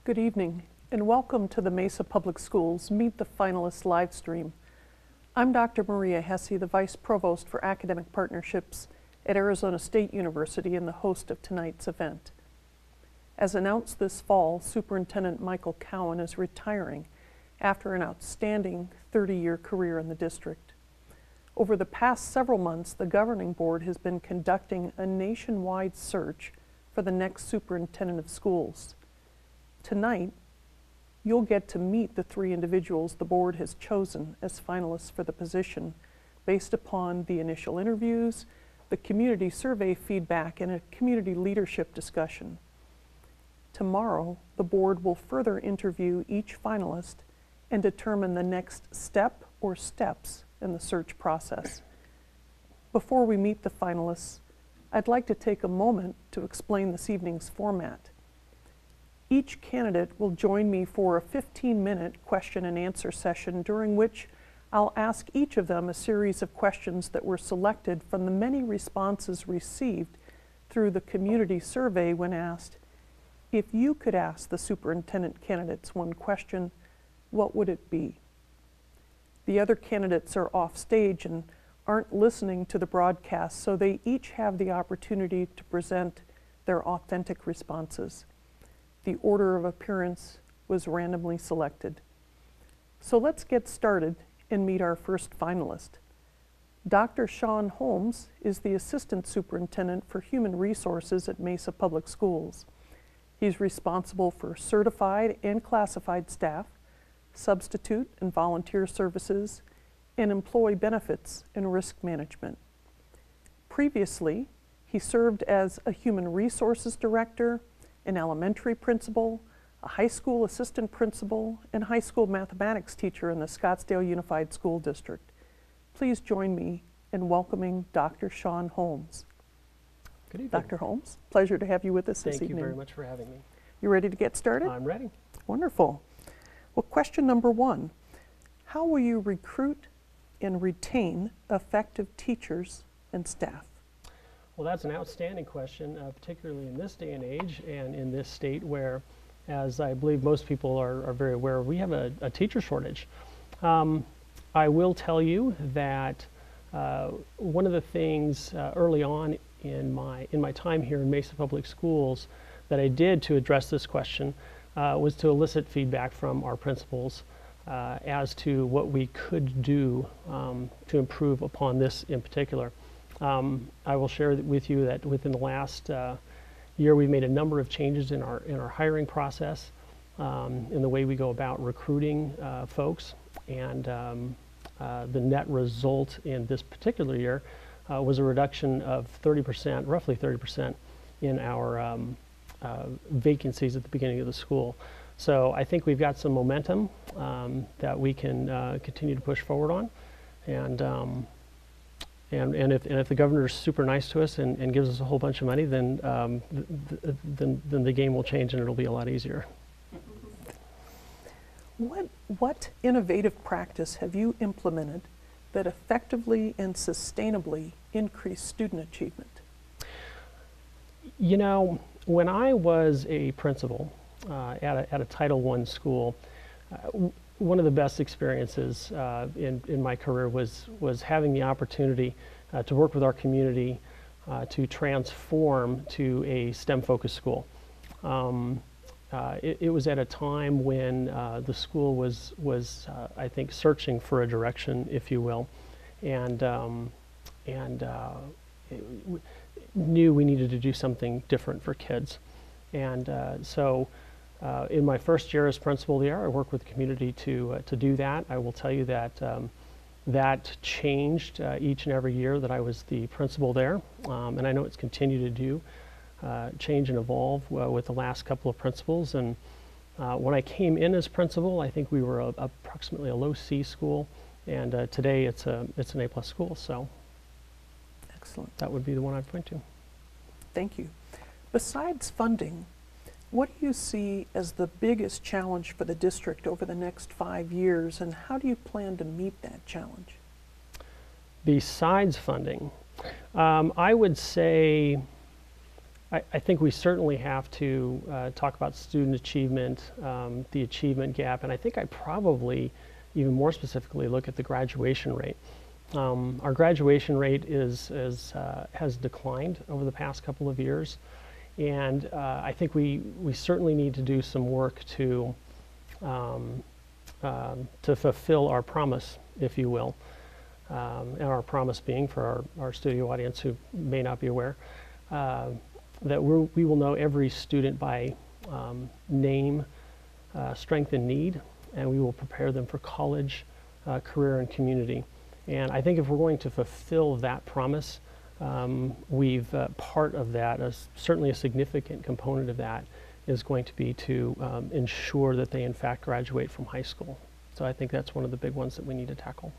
Good evening, and welcome to the Mesa Public Schools Meet the Finalist live stream. I'm Dr. Maria Hesse, the Vice Provost for Academic Partnerships at Arizona State University and the host of tonight's event. As announced this fall, Superintendent Michael Cowan is retiring after an outstanding 30-year career in the district. Over the past several months, the governing board has been conducting a nationwide search for the next superintendent of schools. Tonight, you'll get to meet the three individuals the board has chosen as finalists for the position based upon the initial interviews, the community survey feedback, and a community leadership discussion. Tomorrow, the board will further interview each finalist and determine the next step or steps in the search process. Before we meet the finalists, I'd like to take a moment to explain this evening's format. Each candidate will join me for a 15-minute question and answer session during which I'll ask each of them a series of questions that were selected from the many responses received through the community survey when asked, if you could ask the superintendent candidates one question, what would it be? The other candidates are off stage and aren't listening to the broadcast, so they each have the opportunity to present their authentic responses. The order of appearance was randomly selected. So let's get started and meet our first finalist. Dr. Sean Holmes is the Assistant Superintendent for Human Resources at Mesa Public Schools. He's responsible for certified and classified staff, substitute and volunteer services, and employee benefits and risk management. Previously, he served as a Human Resources Director, an elementary principal, a high school assistant principal, and high school mathematics teacher in the Scottsdale Unified School District. Please join me in welcoming Dr. Sean Holmes. Good evening. Dr. Holmes, pleasure to have you with us this evening. Thank you very much for having me. You ready to get started? I'm ready. Wonderful. Well, question number one, how will you recruit and retain effective teachers and staff? Well, that's an outstanding question, particularly in this day and age and in this state where, as I believe most people are very aware, we have a teacher shortage. I will tell you that one of the things early on in my time here in Mesa Public Schools that I did to address this question was to elicit feedback from our principals as to what we could do to improve upon this in particular. I will share with you that within the last year we've made a number of changes in our hiring process, in the way we go about recruiting folks, and the net result in this particular year was a reduction of 30%, roughly 30% in our vacancies at the beginning of the school. So I think we've got some momentum that we can continue to push forward on, and if the governor's super nice to us and gives us a whole bunch of money, then the game will change and it'll be a lot easier. What innovative practice have you implemented that effectively and sustainably increased student achievement? You know, when I was a principal at a Title I school, one of the best experiences in my career was having the opportunity to work with our community to transform to a STEM-focused school. It was at a time when the school was I think, searching for a direction, if you will, and knew we needed to do something different for kids. And so in my first year as principal there, I worked with the community to do that. I will tell you that that changed each and every year that I was the principal there, and I know it's continued to do change and evolve with the last couple of principals. And when I came in as principal, I think we were approximately a low C school, and today it's an A+ school. So excellent. That would be the one I'd point to. Thank you. Besides funding, what do you see as the biggest challenge for the district over the next 5 years, and how do you plan to meet that challenge? Besides funding, I would say I think we certainly have to talk about student achievement, the achievement gap, and I think I probably even more specifically look at the graduation rate. Our graduation rate has declined over the past couple of years, and I think we certainly need to do some work to fulfill our promise, if you will, and our promise being, for our studio audience who may not be aware, that we will know every student by name, strength, and need, and we will prepare them for college, career, and community. And I think if we're going to fulfill that promise, part of that, certainly a significant component of that, is going to be to ensure that they in fact graduate from high school. So I think that's one of the big ones that we need to tackle.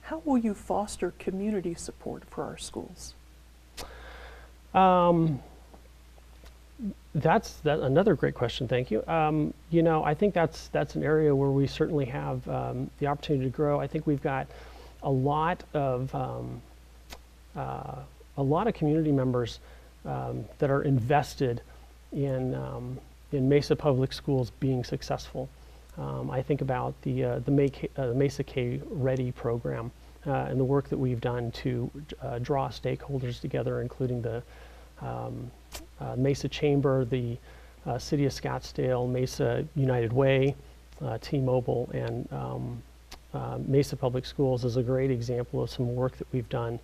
How will you foster community support for our schools? That's another great question. Thank you. I think that's an area where we certainly have the opportunity to grow. I think we've got a lot of community members that are invested in Mesa Public Schools being successful. I think about the Mesa K Ready program and the work that we've done to draw stakeholders together, including the Mesa Chamber, the City of Scottsdale, Mesa United Way, T-Mobile, and Mesa Public Schools is a great example of some work that we've done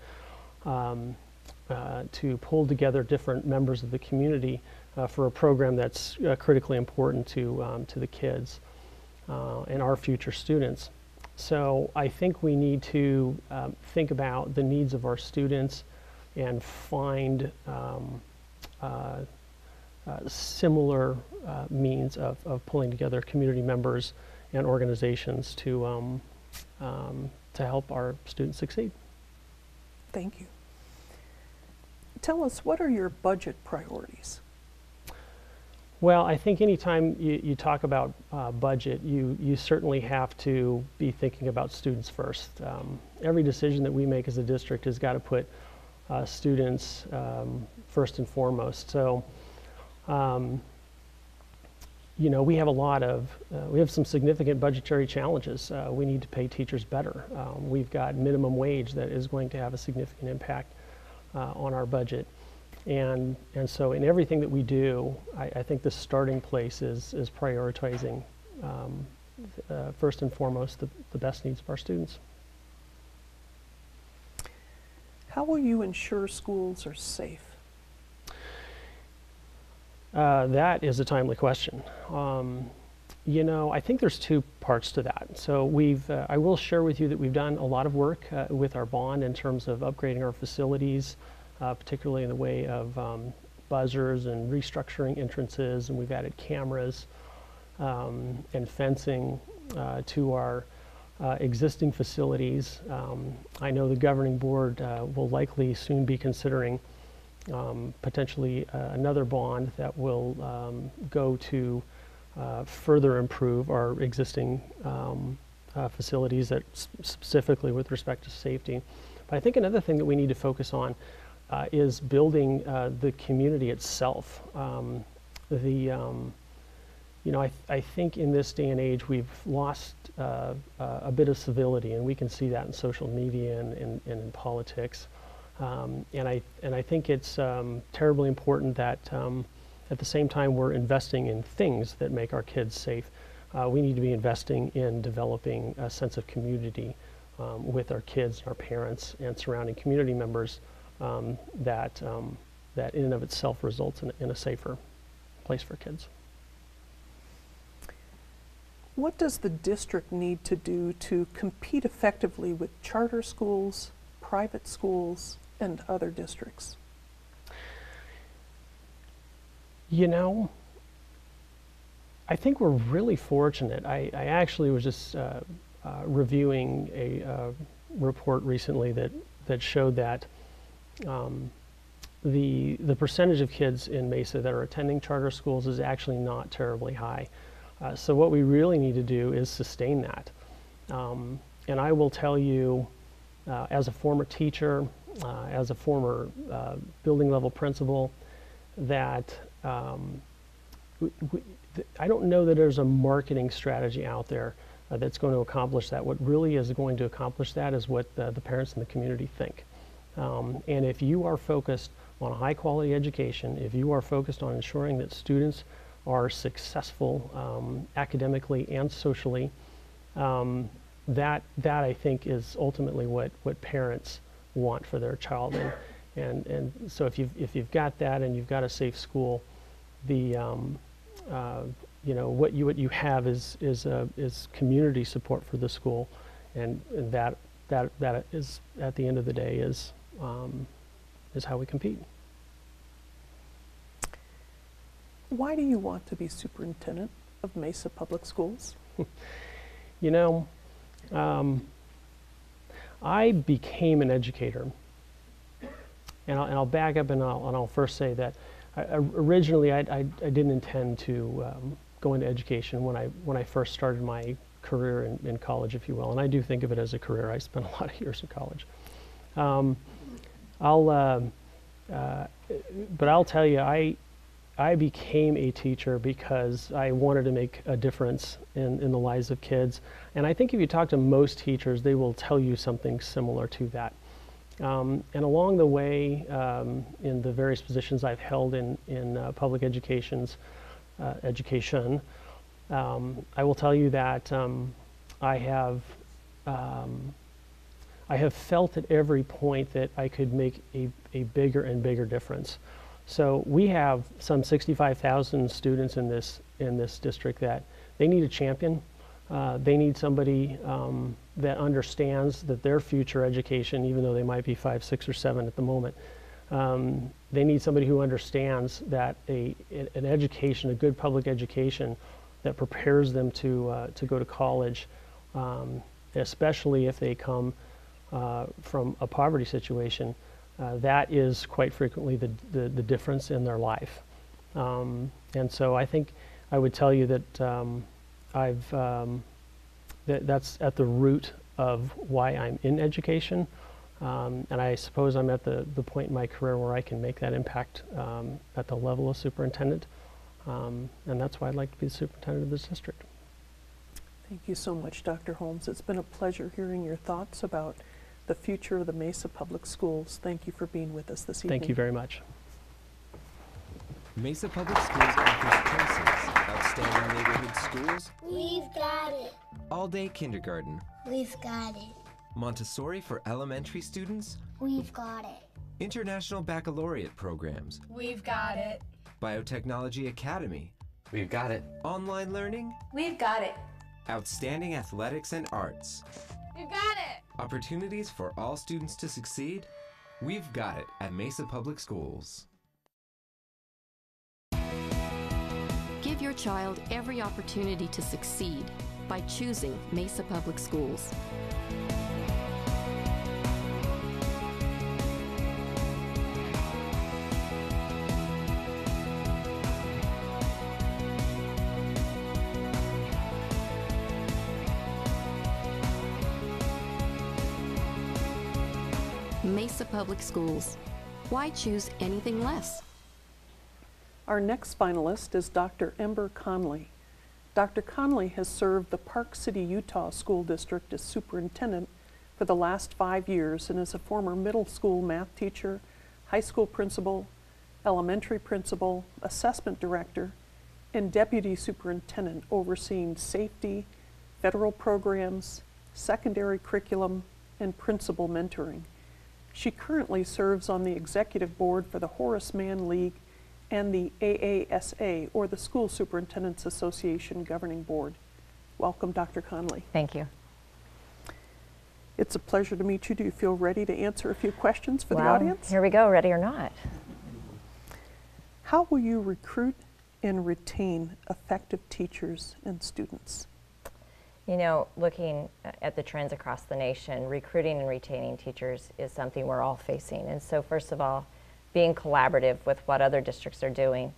to pull together different members of the community for a program that's critically important to the kids and our future students. So I think we need to think about the needs of our students and find similar means of pulling together community members and organizations to help our students succeed. Thank you. Tell us, what are your budget priorities? Well, I think anytime you talk about budget, you certainly have to be thinking about students first. Every decision that we make as a district has got to put students first and foremost. So, we have some significant budgetary challenges. We need to pay teachers better. We've got minimum wage that is going to have a significant impact on our budget. And so in everything that we do, I think the starting place is prioritizing first and foremost the best needs of our students. How will you ensure schools are safe? That is a timely question. I think there's two parts to that. So I will share with you that we've done a lot of work with our bond in terms of upgrading our facilities, particularly in the way of buzzers and restructuring entrances, and we've added cameras and fencing to our existing facilities. I know the governing board will likely soon be considering potentially another bond that will go to further improve our existing facilities, that specifically with respect to safety. But I think another thing that we need to focus on is building the community itself. I think in this day and age we've lost a bit of civility, and we can see that in social media and in politics. And I think it's terribly important that at the same time we're investing in things that make our kids safe, we need to be investing in developing a sense of community with our kids, our parents, and surrounding community members that in and of itself results in a safer place for kids. What does the district need to do to compete effectively with charter schools, private schools, and other districts? I think we're really fortunate. I actually was just reviewing a report recently that showed that the percentage of kids in Mesa that are attending charter schools is actually not terribly high. So what we really need to do is sustain that. And I will tell you, as a former teacher, as a former building level principal, that I don't know that there's a marketing strategy out there that's going to accomplish that. What really is going to accomplish that is what the parents in the community think. And if you are focused on a high quality education, if you are focused on ensuring that students are successful academically and socially, that I think is ultimately what parents want for their child. And so if you've got that and you've got a safe school, the what you have is community support for the school, and that is, at the end of the day, is how we compete. Why do you want to be superintendent of Mesa Public Schools? You know, I became an educator, and I'll back up and I'll first say that originally I didn't intend to go into education when I first started my career in college, if you will, and I do think of it as a career. I spent a lot of years in college. But I'll tell you, I became a teacher because I wanted to make a difference in the lives of kids. And I think if you talk to most teachers, they will tell you something similar to that. And along the way, in the various positions I've held in public education, I will tell you that I have felt at every point that I could make a bigger and bigger difference. So we have some 65,000 students in this district that they need a champion. They need somebody that understands that their future education, even though they might be 5, 6, or 7 at the moment, they need somebody who understands that an education, a good public education, that prepares them to go to college, especially if they come from a poverty situation. That is quite frequently the difference in their life. And so I think I would tell you that that's at the root of why I'm in education. And I suppose I'm at the point in my career where I can make that impact at the level of superintendent. And that's why I'd like to be the superintendent of this district. Thank you so much, Dr. Holmes. It's been a pleasure hearing your thoughts about the future of the Mesa Public Schools. Thank you for being with us this evening. Thank you very much. Mesa Public Schools offers choices, outstanding neighborhood schools. We've got it. All-day kindergarten. We've got it. Montessori for elementary students. We've got it. International baccalaureate programs. We've got it. Biotechnology Academy. We've got it. Online learning. We've got it. Outstanding athletics and arts. We've got it. Opportunities for all students to succeed. We've got it at Mesa Public Schools. Give your child every opportunity to succeed by choosing Mesa Public Schools. Mesa Public Schools. Why choose anything less? Our next finalist is Dr. Ember Conley. Dr. Conley has served the Park City, Utah School District as superintendent for the last 5 years and is a former middle school math teacher, high school principal, elementary principal, assessment director, and deputy superintendent overseeing safety, federal programs, secondary curriculum, and principal mentoring. She currently serves on the executive board for the Horace Mann League and the AASA, or the School Superintendents Association Governing Board. Welcome, Dr. Conley. Thank you. It's a pleasure to meet you. Do you feel ready to answer a few questions for the audience? Here we go, ready or not. How will you recruit and retain effective teachers and students? You know, looking at the trends across the nation, recruiting and retaining teachers is something we're all facing. And so first of all, being collaborative with what other districts are doing.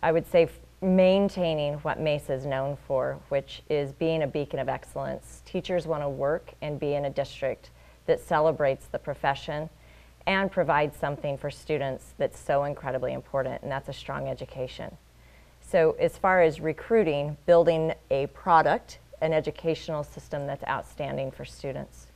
I would say maintaining what Mesa is known for, which is being a beacon of excellence. Teachers want to work and be in a district that celebrates the profession and provides something for students that's so incredibly important, and that's a strong education. So as far as recruiting, building a product, an educational system that's outstanding for students.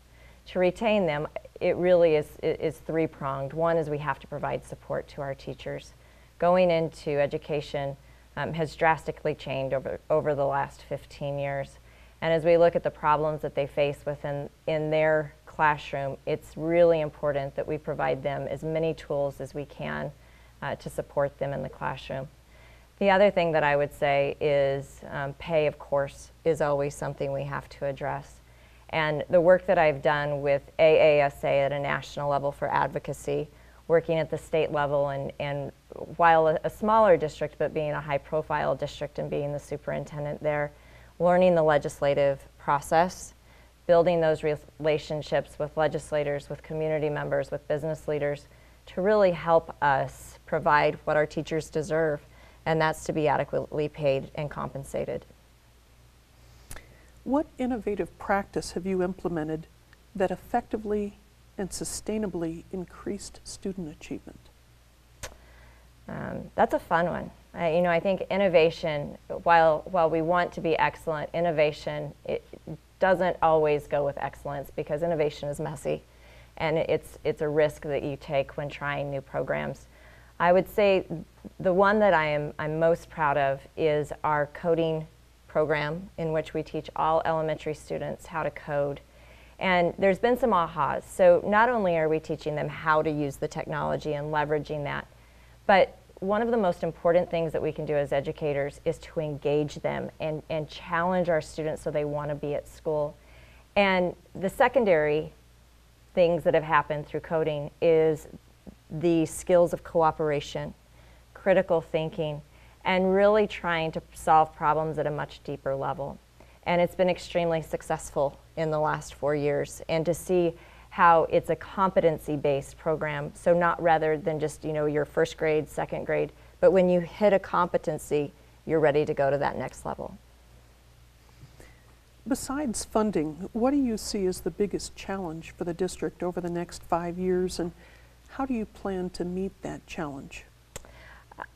To retain them, it really is three-pronged. One is we have to provide support to our teachers. Going into education has drastically changed over the last 15 years. And as we look at the problems that they face in their classroom, it's really important that we provide them as many tools as we can to support them in the classroom. The other thing that I would say is pay, of course, is always something we have to address. And the work that I've done with AASA at a national level for advocacy, working at the state level, and while a smaller district, but being a high-profile district and being the superintendent there, learning the legislative process, building those relationships with legislators, with community members, with business leaders, to really help us provide what our teachers deserve, and that's to be adequately paid and compensated. What innovative practice have you implemented that effectively and sustainably increased student achievement? That's a fun one. I think innovation, while we want to be excellent, innovation, it doesn't always go with excellence, because innovation is messy, and it's a risk that you take when trying new programs. I would say the one that I'm most proud of is our coding program, in which we teach all elementary students how to code. And there's been some ahas. So not only are we teaching them how to use the technology and leveraging that, but one of the most important things that we can do as educators is to engage them and challenge our students so they want to be at school. And the secondary things that have happened through coding is the skills of cooperation, critical thinking, and really trying to solve problems at a much deeper level. And it's been extremely successful in the last 4 years. And to see how it's a competency-based program, so not rather than just your first grade, second grade, but when you hit a competency, you're ready to go to that next level. Besides funding, what do you see as the biggest challenge for the district over the next 5 years, and how do you plan to meet that challenge?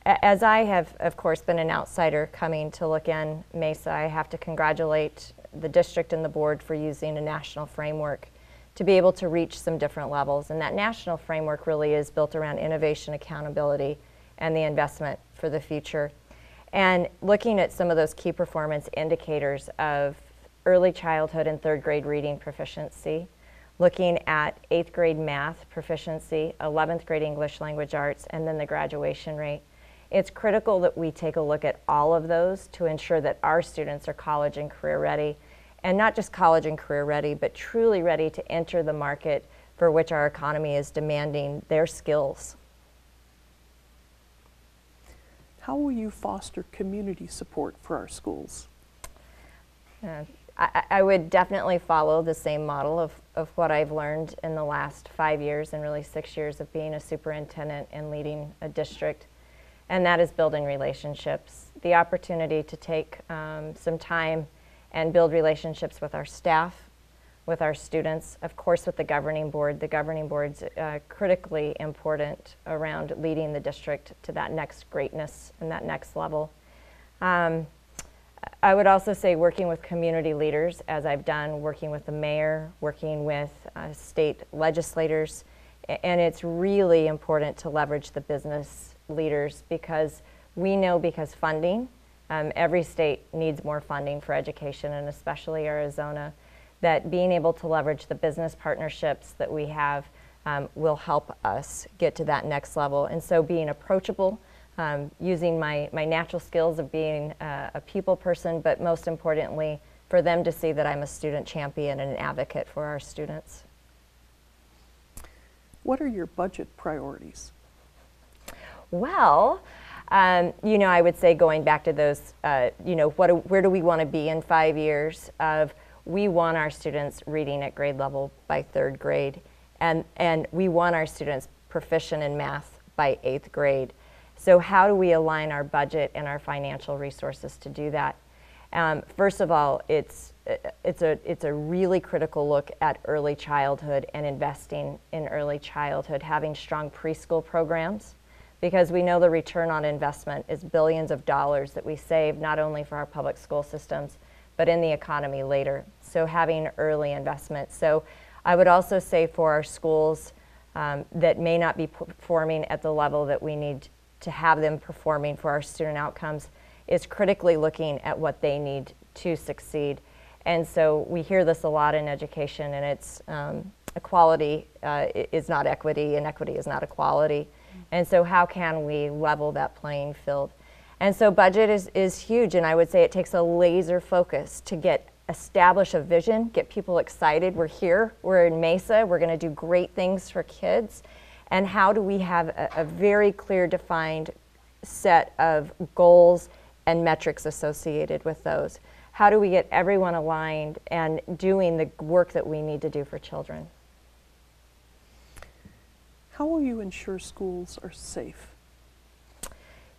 As I have, of course, been an outsider coming to look in Mesa, I have to congratulate the district and the board for using a national framework to be able to reach some different levels. And that national framework really is built around innovation, accountability, and the investment for the future. And looking at some of those key performance indicators of early childhood and third grade reading proficiency, looking at 8th grade math proficiency, 11th grade English language arts, and then the graduation rate. It's critical that we take a look at all of those to ensure that our students are college and career ready, and not just college and career ready, but truly ready to enter the market for which our economy is demanding their skills. How will you foster community support for our schools? I would definitely follow the same model of what I've learned in the last 5 years and really 6 years of being a superintendent and leading a district, and that is building relationships. The opportunity to take some time and build relationships with our staff, with our students, of course with the governing board. The governing board's critically important around leading the district to that next greatness and that next level. I would also say working with community leaders, as I've done, working with the mayor, working with state legislators, and it's really important to leverage the business leaders, because we know, because funding, every state needs more funding for education, and especially Arizona, that being able to leverage the business partnerships that we have will help us get to that next level. And so being approachable, using my natural skills of being a people person, but most importantly, for them to see that I'm a student champion and an advocate for our students. What are your budget priorities? Well, I would say, going back to those, where do we want to be in 5 years? We want our students reading at grade level by 3rd grade, and we want our students proficient in math by 8th grade. So how do we align our budget and our financial resources to do that? First of all, it's a really critical look at early childhood and investing in early childhood, having strong preschool programs, because we know the return on investment is billions of dollars that we save not only for our public school systems, but in the economy later. So having early investment. So I would also say for our schools that may not be performing at the level that we need to have them performing for our student outcomes, is critically looking at what they need to succeed. And so we hear this a lot in education, and it's equality is not equity, and equity is not equality. And so how can we level that playing field? And so budget is huge, and I would say it takes a laser focus to establish a vision, get people excited. We're here, we're in Mesa, we're gonna do great things for kids. And how do we have a very clear defined set of goals and metrics associated with those? How do we get everyone aligned and doing the work that we need to do for children? How will you ensure schools are safe?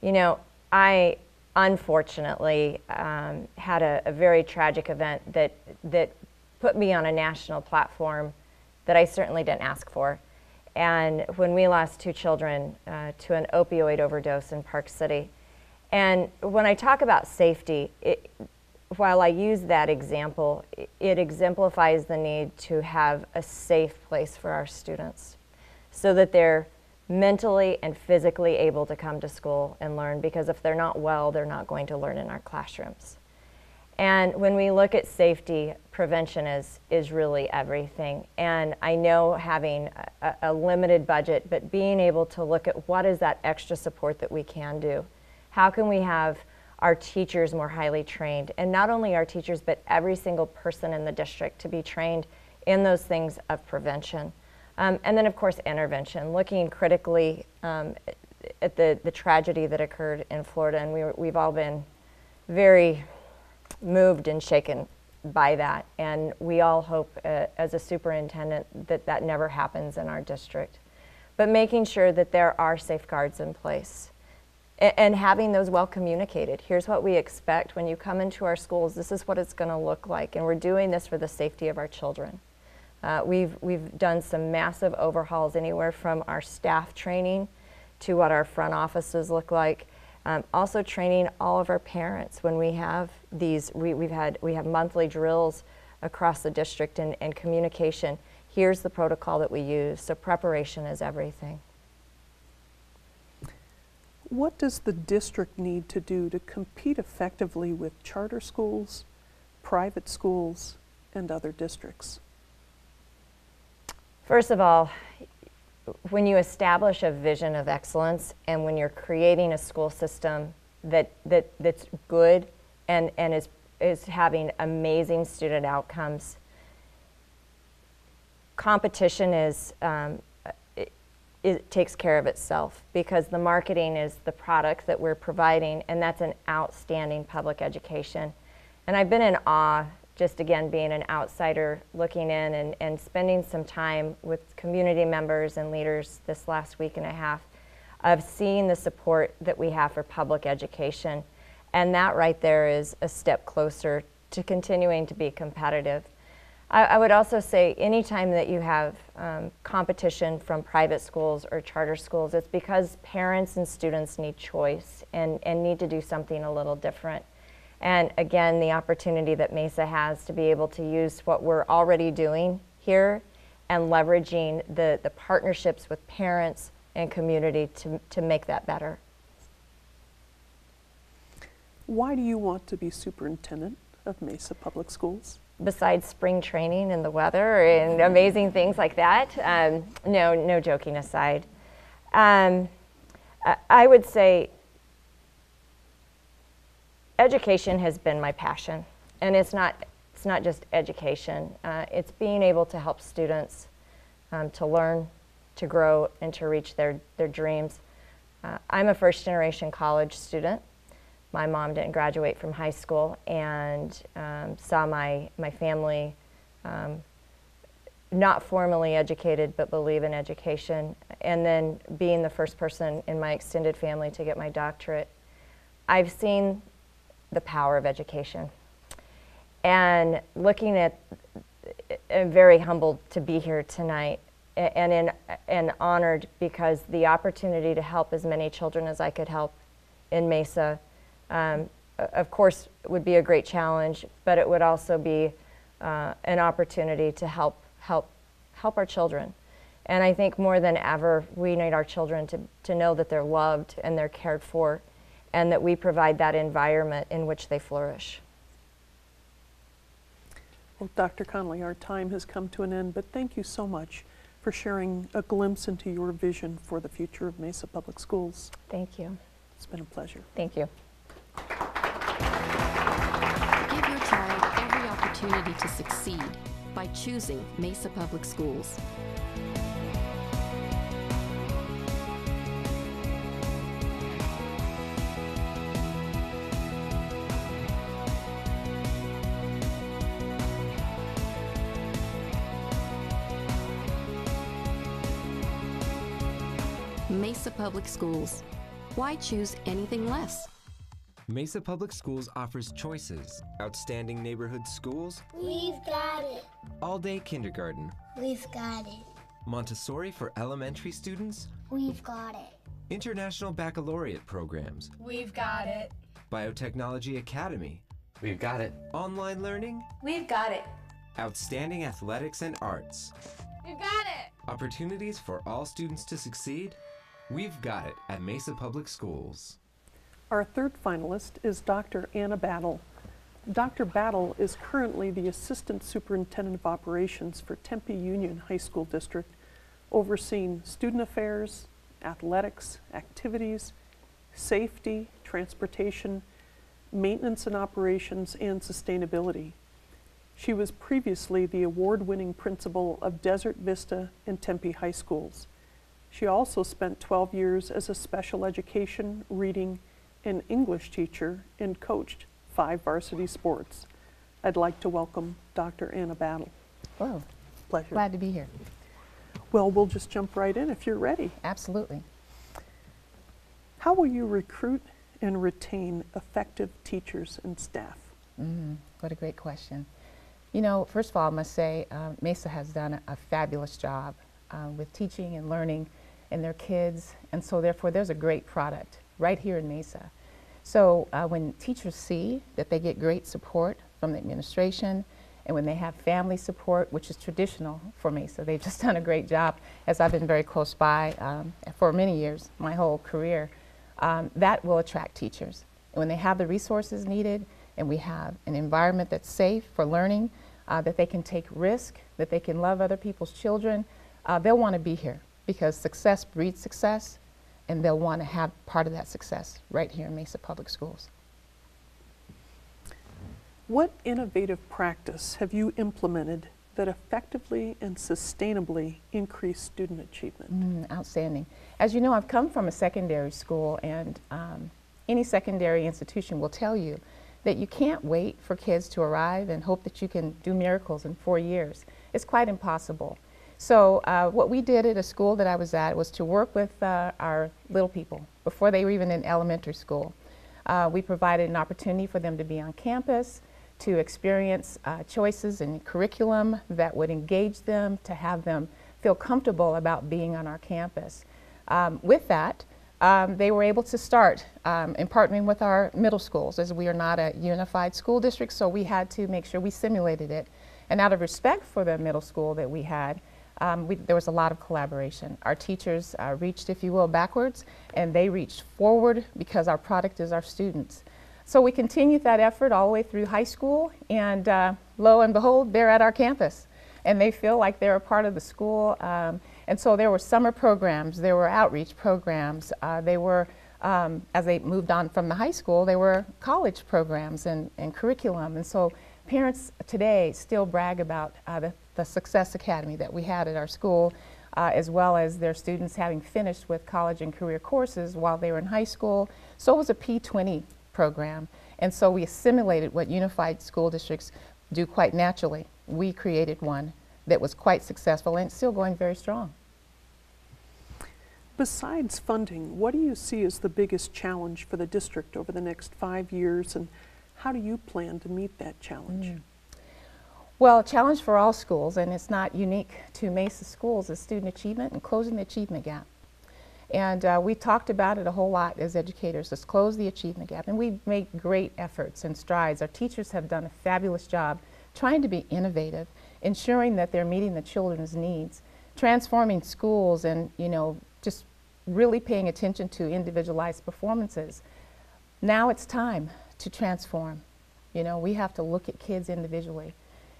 You know, I unfortunately had a very tragic event that put me on a national platform that I certainly didn't ask for. And when we lost 2 children to an opioid overdose in Park City. And when I talk about safety, while I use that example, it exemplifies the need to have a safe place for our students so that they're mentally and physically able to come to school and learn, because if they're not well, they're not going to learn in our classrooms. And when we look at safety, prevention is really everything. And I know having a limited budget, but being able to look at what is that extra support that we can do. How can we have our teachers more highly trained? And not only our teachers, but every single person in the district to be trained in those things of prevention. And then of course intervention, looking critically at the tragedy that occurred in Florida. And we've all been very moved and shaken by that. And we all hope as a superintendent that never happens in our district. But making sure that there are safeguards in place. And having those well communicated. Here's what we expect when you come into our schools. This is what it's going to look like, and we're doing this for the safety of our children. We've done some massive overhauls, anywhere from our staff training to what our front offices look like. Also training all of our parents when we have these. We have monthly drills across the district and communication. Here's the protocol that we use. So preparation is everything. What does the district need to do to compete effectively with charter schools, private schools, and other districts? First of all, when you establish a vision of excellence and when you're creating a school system that's good and is having amazing student outcomes, competition it takes care of itself, because the marketing is the product that we're providing, and that's an outstanding public education. And I've been in awe, just again being an outsider looking in and spending some time with community members and leaders this last week and a half, of seeing the support that we have for public education. And that right there is a step closer to continuing to be competitive. I would also say anytime that you have competition from private schools or charter schools, it's because parents and students need choice and need to do something a little different. And again, the opportunity that Mesa has to be able to use what we're already doing here and leveraging the partnerships with parents and community to make that better. Why do you want to be superintendent of Mesa Public Schools? Besides spring training and the weather and amazing things like that, no joking aside, I would say education has been my passion, and it's not just education. It's being able to help students to learn, to grow, and to reach their dreams. I'm a first-generation college student. My mom didn't graduate from high school, and saw my family not formally educated but believe in education, and then being the first person in my extended family to get my doctorate. I've seen the power of education. And looking at, I'm very humbled to be here tonight and honored because the opportunity to help as many children as I could help in Mesa, of course, would be a great challenge, but it would also be an opportunity to help our children. And I think more than ever, we need our children to know that they're loved and they're cared for, and that we provide that environment in which they flourish. Well, Dr. Connolly, our time has come to an end, but thank you so much for sharing a glimpse into your vision for the future of Mesa Public Schools. Thank you. It's been a pleasure. Thank you. Give your child every opportunity to succeed by choosing Mesa Public Schools. Mesa Public Schools. Why choose anything less? Mesa Public Schools offers choices, outstanding neighborhood schools, We've got it. all-day kindergarten, We've got it. Montessori for elementary students, We've got it. international baccalaureate programs, We've got it. biotechnology academy, We've got it. online learning, We've got it. outstanding athletics and arts, We've got it. opportunities for all students to succeed. We've got it at Mesa Public Schools. Our third finalist is Dr. Anna Battle. Dr. Battle is currently the Assistant Superintendent of Operations for Tempe Union High School District, overseeing student affairs, athletics, activities, safety, transportation, maintenance and operations, and sustainability. She was previously the award-winning principal of Desert Vista and Tempe High Schools. She also spent 12 years as a special education, reading, and English teacher and coached 5 varsity sports. I'd like to welcome Dr. Anna Battle. Hello. Pleasure. Glad to be here. Well, we'll just jump right in if you're ready. Absolutely. How will you recruit and retain effective teachers and staff? What a great question. You know, first of all, I must say Mesa has done a fabulous job with teaching and learning and their kids, and so therefore there's a great product right here in Mesa. So when teachers see that they get great support from the administration, and when they have family support, which is traditional for Mesa, they've just done a great job, as I've been very close by for many years, my whole career, that will attract teachers. And when they have the resources needed, and we have an environment that's safe for learning, that they can take risk, that they can love other people's children, they'll want to be here because success breeds success, and they'll want to have part of that success right here in Mesa Public Schools. What innovative practice have you implemented that effectively and sustainably increase student achievement? Outstanding. As you know, I've come from a secondary school, and any secondary institution will tell you that you can't wait for kids to arrive and hope that you can do miracles in 4 years. It's quite impossible. So what we did at a school that I was at was to work with our little people before they were even in elementary school. We provided an opportunity for them to be on campus, to experience choices in curriculum that would engage them, to have them feel comfortable about being on our campus. With that, they were able to start in partnering with our middle schools, as we are not a unified school district, so we had to make sure we simulated it. And out of respect for the middle school that we had, there was a lot of collaboration. Our teachers reached, if you will, backwards, and they reached forward because our product is our students. So we continued that effort all the way through high school, and lo and behold, they're at our campus, and they feel like they're a part of the school. And so there were summer programs, there were outreach programs, they were, as they moved on from the high school, they were college programs and curriculum. And so parents today still brag about the Success Academy that we had at our school, as well as their students having finished with college and career courses while they were in high school. So it was a P20 program. And so we assimilated what unified school districts do quite naturally. We created one that was quite successful and still going very strong. Besides funding, what do you see as the biggest challenge for the district over the next 5 years, and how do you plan to meet that challenge? Well, a challenge for all schools, and it's not unique to Mesa schools, is student achievement and closing the achievement gap. And we talked about it a whole lot as educators. Let's close the achievement gap. And we've made great efforts and strides. Our teachers have done a fabulous job trying to be innovative, ensuring that they're meeting the children's needs, transforming schools, and just really paying attention to individualized performances. Now it's time to transform. We have to look at kids individually,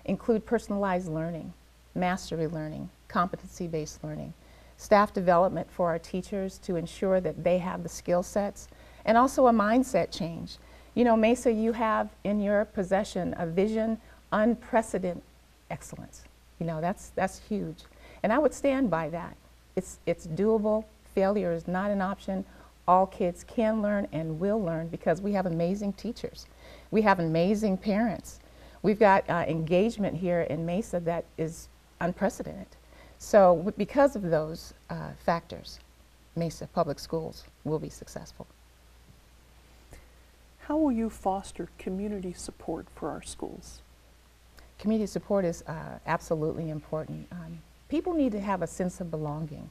include personalized learning, mastery learning, competency-based learning, staff development for our teachers to ensure that they have the skill sets, and also a mindset change. Mesa, you have in your possession a vision, unprecedented excellence. That's huge. And I would stand by that. It's doable. Failure is not an option. All kids can learn and will learn because we have amazing teachers. We have amazing parents. We've got engagement here in Mesa that is unprecedented. So because of those factors, Mesa Public Schools will be successful. How will you foster community support for our schools? Community support is absolutely important. People need to have a sense of belonging.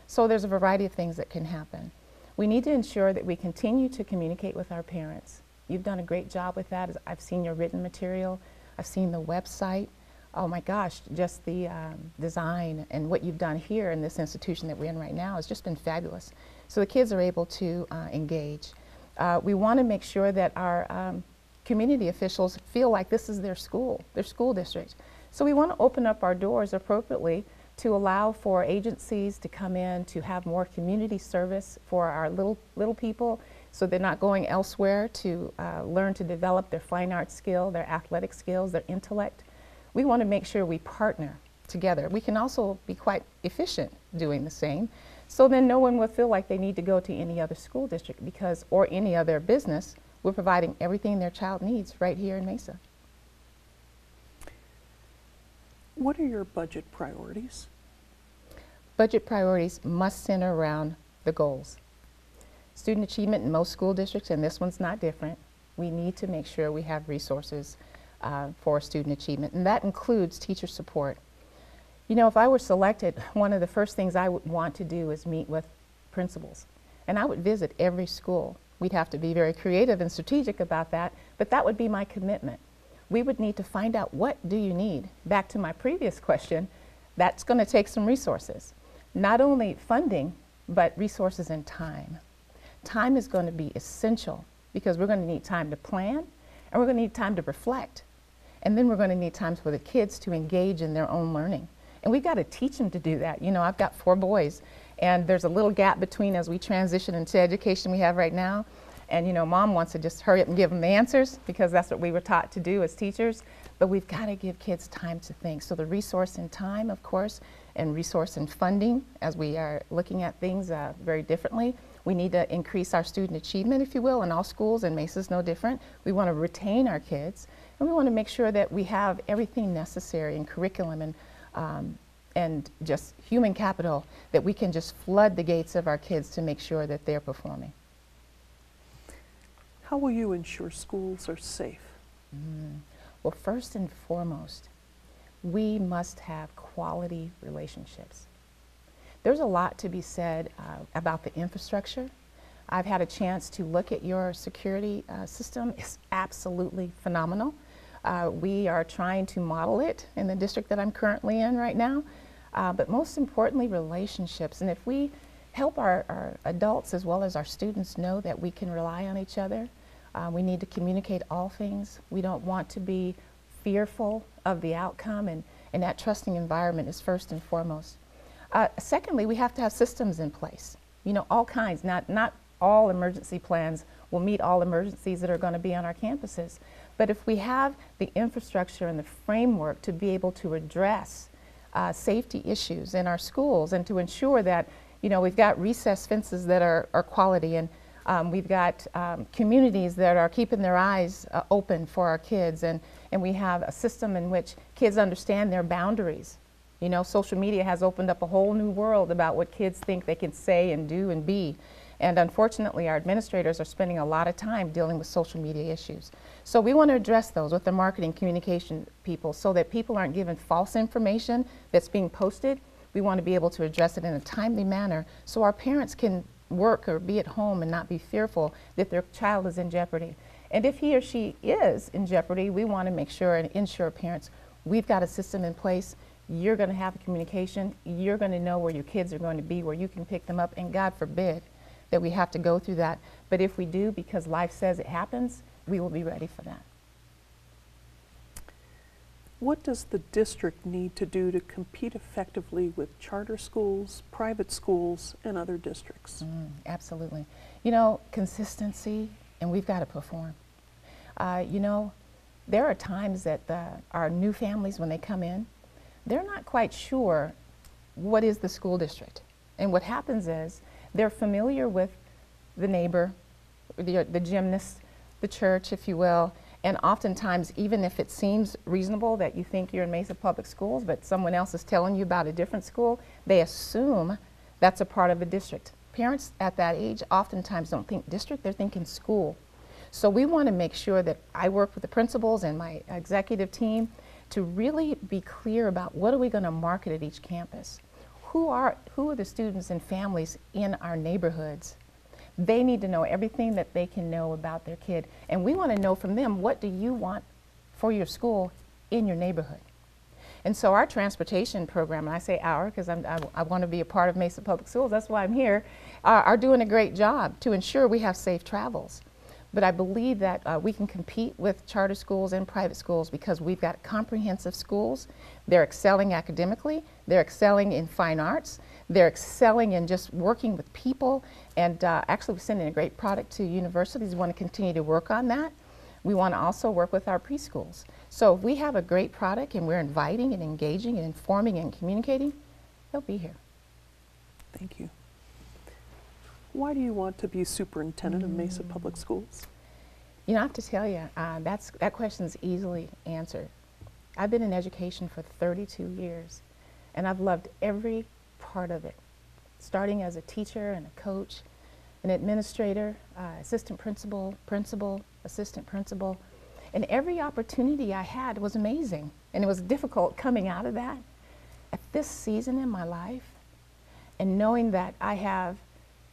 So there's a variety of things that can happen. We need to ensure that we continue to communicate with our parents. You've done a great job with that. I've seen your written material. I've seen the website. Oh my gosh, just the design and what you've done here in this institution that we're in right now has just been fabulous. So the kids are able to engage. We want to make sure that our community officials feel like this is their school district. So we want to open up our doors appropriately to allow for agencies to come in to have more community service for our little people, so they're not going elsewhere to learn to develop their fine arts skill, their athletic skills, their intellect. We want to make sure we partner together. We can also be quite efficient doing the same, so then no one will feel like they need to go to any other school district or any other business. We're providing everything their child needs right here in Mesa. What are your budget priorities? Budget priorities must center around the goals. Student achievement in most school districts, and this one's not different, we need to make sure we have resources for student achievement, and that includes teacher support. If I were selected, one of the first things I would want to do is meet with principals, and I would visit every school. We'd have to be very creative and strategic about that, but that would be my commitment. We would need to find out, what do you need? Back to my previous question, that's going to take some resources. Not only funding, but resources and time. Time is going to be essential because we're going to need time to plan, and we're going to need time to reflect. And then we're going to need times for the kids to engage in their own learning. And we've got to teach them to do that. I've got 4 boys, and there's a little gap between as we transition into education we have right now. And mom wants to just hurry up and give them the answers because that's what we were taught to do as teachers. But we've got to give kids time to think. So the resource in time, of course, and resource in funding, as we are looking at things very differently. We need to increase our student achievement, if you will, in all schools, and Mesa's no different. We want to retain our kids, and we want to make sure that we have everything necessary in curriculum and just human capital, that we can just flood the gates of our kids to make sure that they're performing. How will you ensure schools are safe? Well, first and foremost, we must have quality relationships. There's a lot to be said about the infrastructure. I've had a chance to look at your security system. It's absolutely phenomenal. We are trying to model it in the district that I'm currently in right now. But most importantly, relationships. And if we help our adults as well as our students know that we can rely on each other, we need to communicate all things. We don't want to be fearful of the outcome, and that trusting environment is first and foremost. Secondly, we have to have systems in place. All kinds, not all emergency plans will meet all emergencies that are going to be on our campuses. But if we have the infrastructure and the framework to be able to address safety issues in our schools and to ensure that, we've got recess fences that are quality, and we've got communities that are keeping their eyes open for our kids, and we have a system in which kids understand their boundaries. Social media has opened up a whole new world about what kids think they can say and do and be. And unfortunately, our administrators are spending a lot of time dealing with social media issues. So we want to address those with the marketing communication people so that people aren't given false information that's being posted. We want to be able to address it in a timely manner so our parents can work or be at home and not be fearful that their child is in jeopardy. And if he or she is in jeopardy, we want to make sure and ensure parents, we've got a system in place. You're going to have communication. You're going to know where your kids are going to be, where you can pick them up, and God forbid that we have to go through that. But if we do, because life says it happens, we will be ready for that. What does the district need to do to compete effectively with charter schools, private schools, and other districts? Absolutely. You know, consistency, and we've got to perform. You know, there are times that our new families, when they come in, they're not quite sure what is the school district. And what happens is they're familiar with the neighbor, the gymnast, the church, if you will, and oftentimes, even if it seems reasonable that you think you're in Mesa Public Schools, but someone else is telling you about a different school, they assume that's a part of a district. Parents at that age oftentimes don't think district, they're thinking school. So we want to make sure that I work with the principals and my executive team to really be clear about what are we going to market at each campus. Who are the students and families in our neighborhoods? They need to know everything that they can know about their kid. And we want to know from them, what do you want for your school in your neighborhood? And so our transportation program, and I say our because I want to be a part of Mesa Public Schools, that's why I'm here, are doing a great job to ensure we have safe travels. But I believe that we can compete with charter schools and private schools because we've got comprehensive schools. They're excelling academically, they're excelling in fine arts, they're excelling in just working with people, and actually we're sending a great product to universities. We want to continue to work on that. We want to also work with our preschools. So if we have a great product and we're inviting and engaging and informing and communicating, they'll be here. Thank you. Why do you want to be superintendent of Mesa Public Schools? You know, I have to tell you, that question's easily answered. I've been in education for 32 years, and I've loved every part of it, starting as a teacher and a coach, an administrator, assistant principal, assistant principal, and every opportunity I had was amazing, and it was difficult coming out of that. At this season in my life, and knowing that I have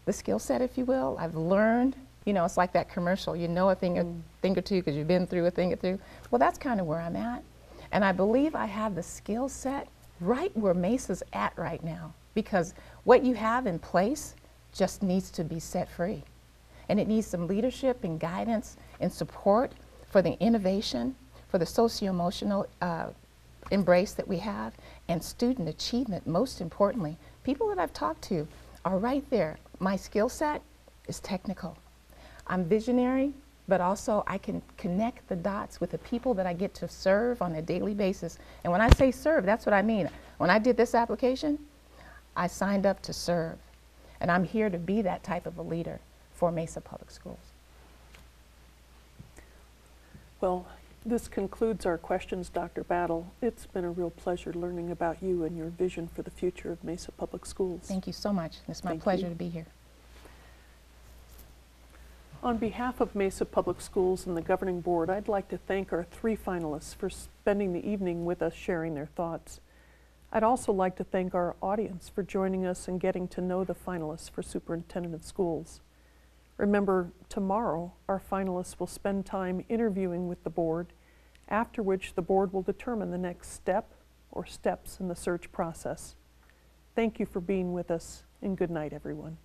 the skill set, if you will, I've learned, you know, it's like that commercial, you know a thing or two because you've been through a thing or two. Well, that's kind of where I'm at. And I believe I have the skill set right where Mesa's at right now, because what you have in place just needs to be set free. And it needs some leadership and guidance and support for the innovation, for the socio-emotional embrace that we have, and student achievement, most importantly. People that I've talked to are right there. My skill set is technical. I'm visionary, but also I can connect the dots with the people that I get to serve on a daily basis. And when I say serve, that's what I mean. When I did this application, I signed up to serve. And I'm here to be that type of a leader for Mesa Public Schools. Well, this concludes our questions, Dr. Battle. It's been a real pleasure learning about you and your vision for the future of Mesa Public Schools. Thank you so much. It's my Thank pleasure you. to be here. On behalf of Mesa Public Schools and the Governing Board, I'd like to thank our 3 finalists for spending the evening with us sharing their thoughts. I'd also like to thank our audience for joining us and getting to know the finalists for Superintendent of Schools. Remember, tomorrow our finalists will spend time interviewing with the board, after which the board will determine the next step or steps in the search process. Thank you for being with us, and good night, everyone.